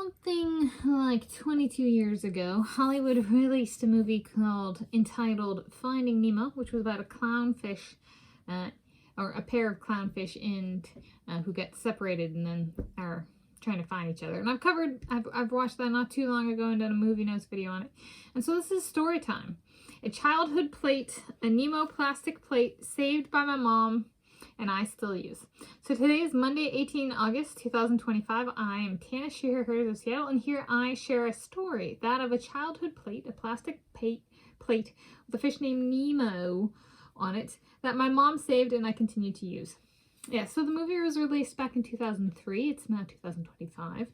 something like 22 years ago, Hollywood released a movie entitled Finding Nemo, which was about a clownfish, or a pair of clownfish, and who get separated and then are trying to find each other. And I've watched that not too long ago and done a movie notes video on it. And so this is story time. A childhood plate, a Nemo plastic plate saved by my mom, and I still use. So today is Monday, 18 August 2025. I am Tanis Coralee of Seattle, and here I share a story, that of a childhood plate, a plastic plate with a fish named Nemo on it, that my mom saved and I continue to use. Yeah, so the movie was released back in 2003. It's now 2025,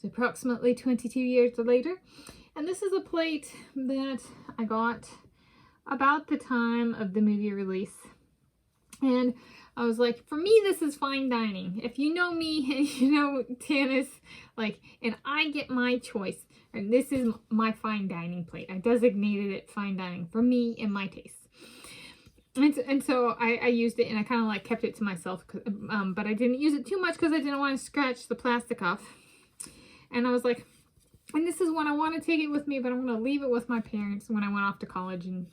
so approximately 22 years later. And this is a plate that I got about the time of the movie release. And I was like, for me, this is fine dining. If you know me and you know Tanis, like, and I get my choice, and this is my fine dining plate. I designated it fine dining for me and my taste. And so I used it, and I kind of like kept it to myself, but I didn't use it too much because I didn't want to scratch the plastic off. And I was like, and this is when I want to take it with me, but I'm going to leave it with my parents when I went off to college and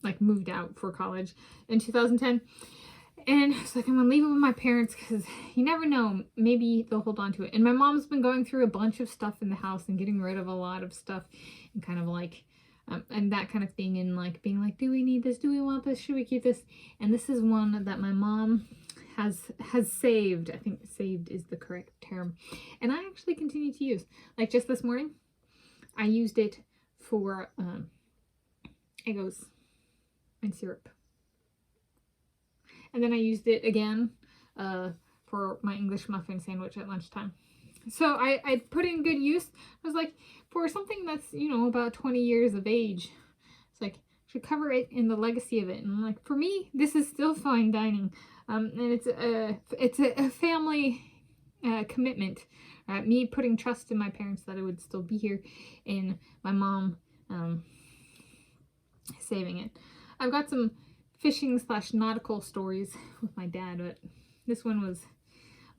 like moved out for college in 2010. And I was like, I'm going to leave it with my parents because you never know, maybe they'll hold on to it. And my mom's been going through a bunch of stuff in the house and getting rid of a lot of stuff and kind of like, and that kind of thing, and like being like, do we need this? Do we want this? Should we keep this? And this is one that my mom has saved. I think saved is the correct term. And I actually continue to use. Like just this morning, I used it for Eggos and syrup. And then I used it again for my English muffin sandwich at lunchtime. So I put in good use. I was like, for something that's, you know, about 20 years of age, it's like, I should cover it in the legacy of it. And I'm like, for me, this is still fine dining. And it's a family commitment. Me putting trust in my parents that it would still be here, and my mom saving it. I've got some fishing / nautical stories with my dad, but this one was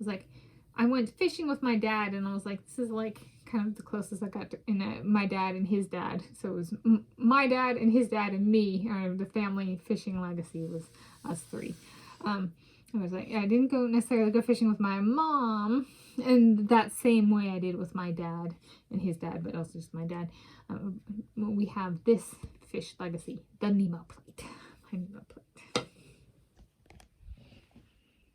like, I went fishing with my dad, and I was like, this is like kind of the closest I got to my dad and his dad. So it was my dad and his dad and me. The family fishing legacy was us three. I was like, I didn't necessarily go fishing with my mom in that same way I did with my dad and his dad, but also just my dad. We have this fish legacy, the Nemo plate. My Nemo plate.